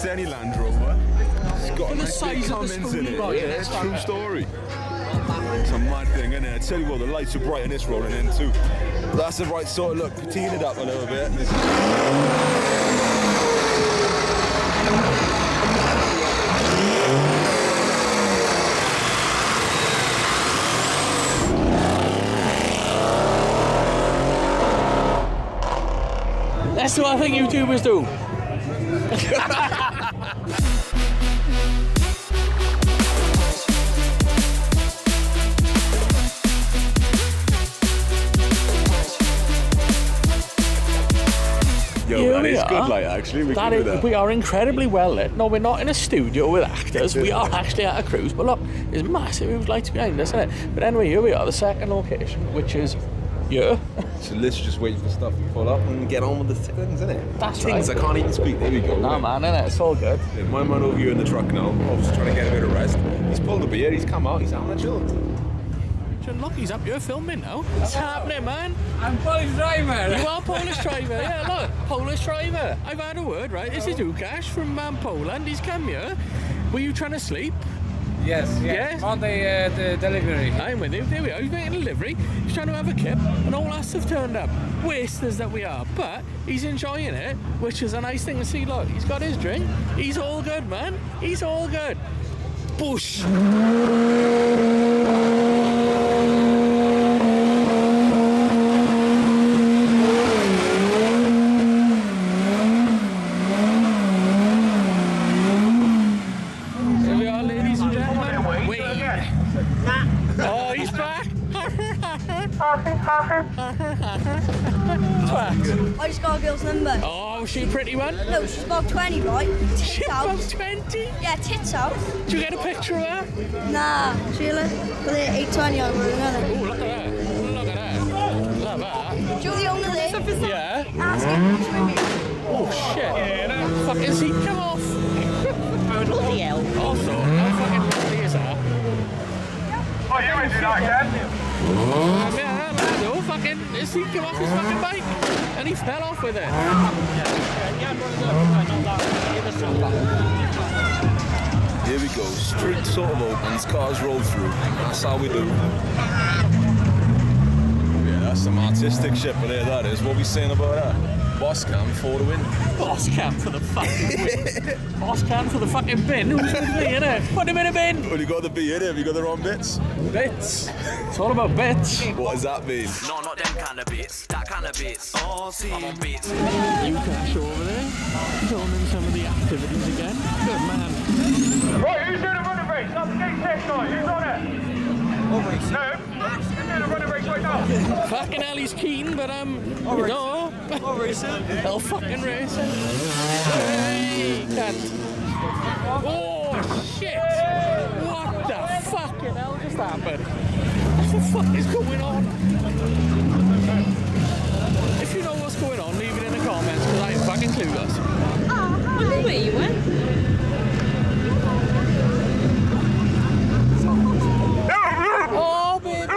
Any Land Rover. It's got a nice big Cummins in it. Yeah, it's a true story. It's a mad thing, isn't it? I tell you what, the lights are bright on this road and then too. That's the right sort of look. Patina it up a little bit. That's what I think YouTubers do. Yo, that is good light actually. We are incredibly well lit. No, we're not in a studio with actors. We are actually at a cruise. But look, there's massive lights behind us, isn't it? But anyway, here we are, the second location, which is here. So literally just waiting for stuff to pull up and get on with the things, isn't it? That's things right. I can't even speak. There we go. Nah, man, innit? It's all good. Yeah, my man over here in the truck now, obviously trying to get a bit of rest. He's pulled a beer, he's come out, he's having a chill. Look, he's up here filming now. What's happening, man? I'm Polish driver. You are Polish driver, yeah, look, Polish driver. I've had a word, right? This is Łukasz from Poland. He's come here. Were you trying to sleep? Yes. On the delivery. I'm with you. There we are. He's making a delivery. He's trying to have a kip, and all us have turned up. Wasters that we are. But he's enjoying it, which is a nice thing to see. Look, he's got his drink. He's all good, man. He's all good. Bush. I just got a girl's number. Oh, is she a pretty one? No, she's about 20, right? She's about 20? Yeah, tits out. Did you get a picture of her? Nah, she looks with 820 on her. Oh, look at that. Look at that. Love that. Do you know the owner there? Yeah. Ask him. Oh, shit. Yeah, fucking seat come off. Bloody hell. Also, how fucking lovely is that? Oh, you would do that again? Yeah, that lad, fucking, his seat came off his fucking bike and he fell off with it. Here we go, street sort of opens, cars roll through. That's how we do. Yeah, that's some artistic shit, but there that is. What are we saying about that? Boss cam for the win. Boss cam for the fucking win. Boss cam for the fucking bin. Who's with me, innit? Put him in a bin. Well, you got the B in it. Have you got the wrong bits? Bits. It's all about bits. What does that mean? No, not them kind of bits. That kind of bits. Oh, see. I'm on bits. Łukasz over there. Filming some of the activities again. Good man. Right, who's doing a running race? Up the gate test guy. Who's on it? No. Who's doing a running race right now? Fucking hell, he's keen, but no. I'll race it. I'll fucking race it. Hey, cunt. Oh, shit. What the fucking hell just happened? What the fuck is going on? If you know what's going on, leave it in the comments, because I ain't fucking clueless. I know where you went. Oh, baby.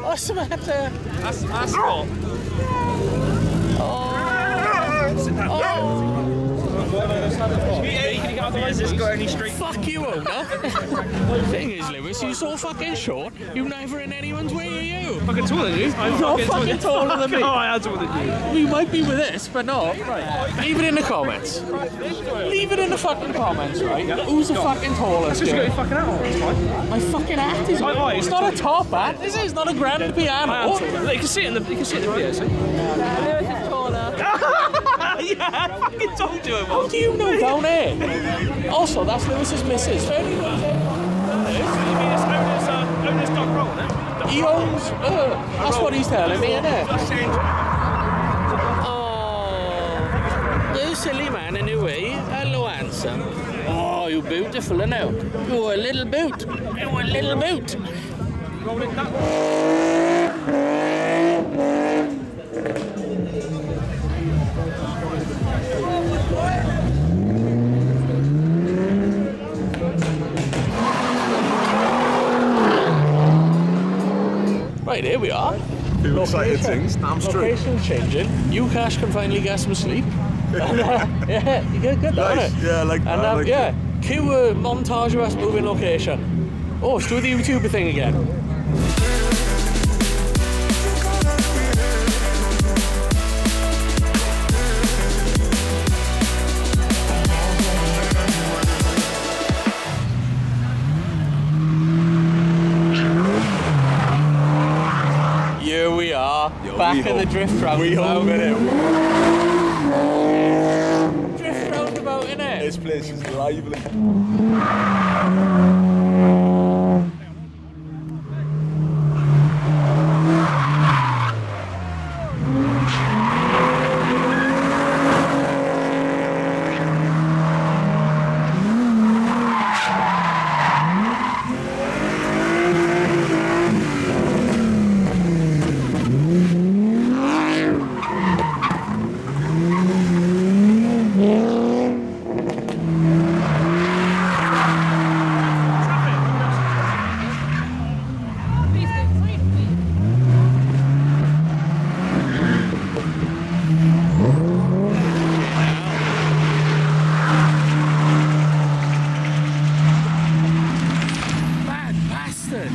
What's the matter? That's what. Fuck you, owner. The thing is, Lewis, you're so fucking short, you're never in anyone's way, are you? Fucking taller than you. I'm not fucking taller than me. Oh, I am taller than you. We might be with this, but no. Right. Leave it in the comments. Leave it in the fucking comments, right? Who's the fucking tallest? Just got your fucking hat on, it's fine. My fucking hat is on. It's not a top hat. This is not a grand piano. You can see it in the video, see? Yeah, I fucking told you. How do you know down here? Also, that's Lewis's missus. Owner's dog roll, eh? He owns her. That's what he's telling me, isn't it? Oh, you silly man, anyway. Hello, handsome. Oh, you're beautiful, aren't you? You're a little boot. You're a little boot. Rolling that Right, here we are. Few exciting things. Damn straight. Location's changing. You, Cash, can finally get some sleep. And, yeah, you get good, Nice. don't it? Yeah, I like that. And I like yeah, it. cue a montage of us moving location. Oh, let's do the YouTuber thing again. Here we are, back in the drift roundabout. We home in it. Drift roundabout, innit? This place is lively. Bad bastard!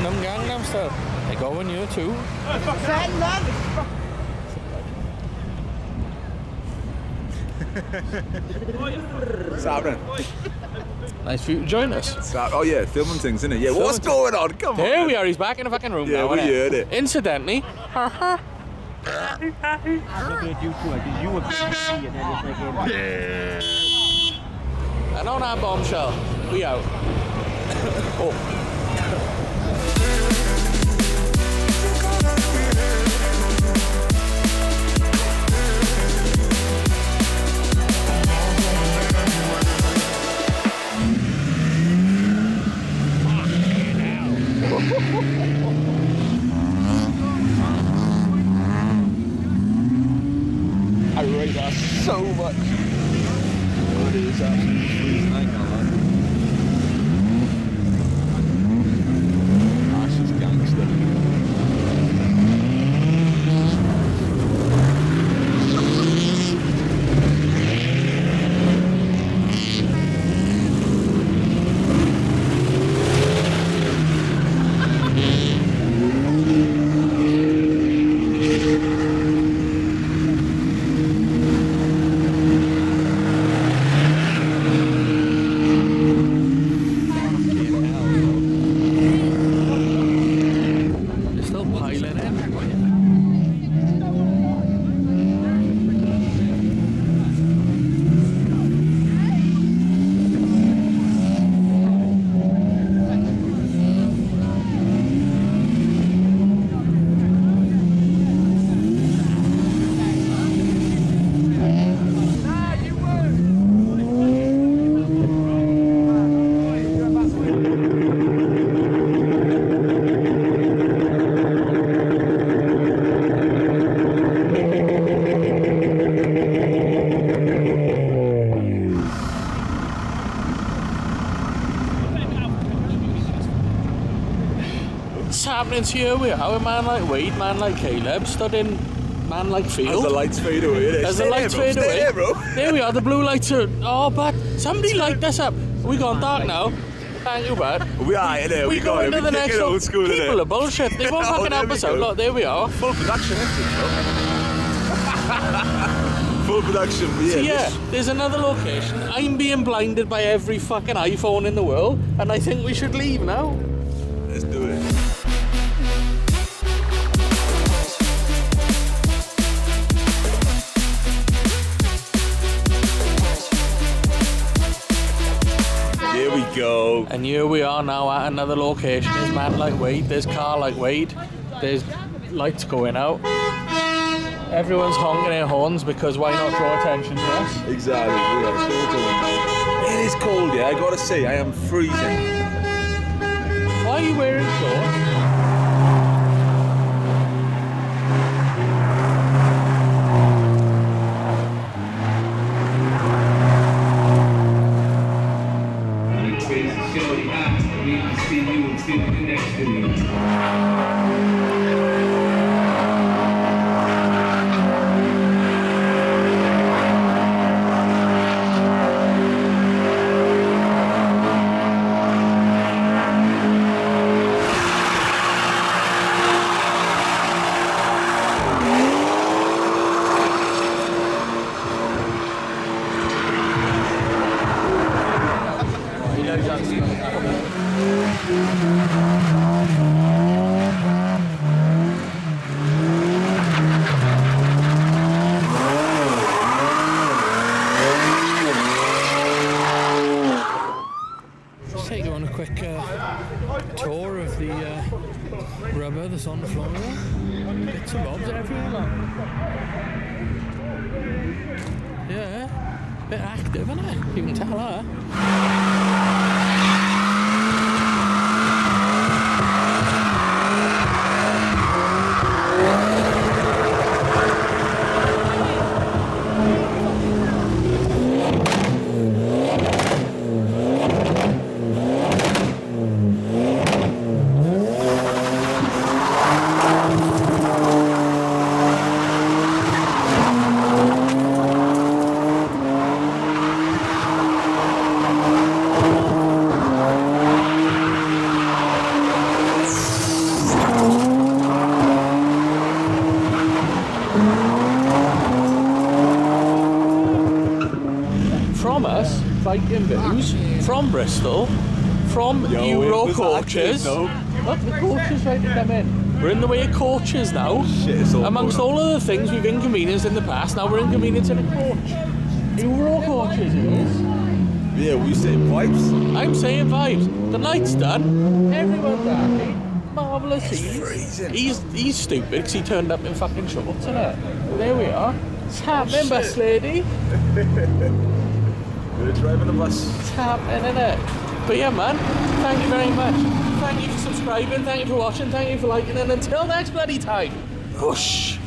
Them Gangnam Style. They go in you too. What's happening? Nice for you to join us. Oh yeah, filming things, isn't it? Yeah, what's going on? Come on. Here we are, he's back in the fucking room Yeah, now. we innit? heard it. Incidentally, and on our bombshell, we out. Oh. I rate that so much. Oh, it is absolutely freezing. I can't lie. That's just gangster. They're still piling in. What's happening here? We are a man like Wade, man like Caleb, stood in man like Field. As the lights fade away, As the lights fade away. There, bro. There we are, the blue lights are. Oh, but somebody light this up. We gone dark now. Thank you, bud. We are in there. We go got it. into the We next kicking one. old school, People innit? are bullshit. They won't Oh, fucking there help we us out. go. Look, there we are. Full production, isn't it, bro? Full production, but yeah. So yeah, there's another location. I'm being blinded by every fucking iPhone in the world, and I think we should leave now. Let's do it. Here we go. And here we are now at another location. There's man like Wade, there's car like Wade, there's lights going out. Everyone's honking their horns because why not draw attention to us? Exactly, yeah, it's all going now. It is cold, yeah, I gotta say, I am freezing. Why are you wearing shorts? Take you on a quick tour of the rubber that's on the floor there. Bits and bobs everywhere. Yeah, bit active, isn't it? You can tell her. From us, Viking Views, from Bristol, from Euro coaches. Look, the coaches ready to come in. We're in the way of coaches now. Shit, amongst all of the things we've inconvenienced in the past, now we're inconveniencing a coach. Euro coaches it is. Yeah, we saying vibes? I'm saying vibes. The night's done. Everyone's happy. Marvellous. He's stupid because he turned up in fucking shorts, innit? There we are. It's happening, bus lady. We're driving a bus. It's happening, innit? But yeah, man, thank you very much. Thank you for subscribing, thank you for watching, thank you for liking, and until next bloody time, whoosh.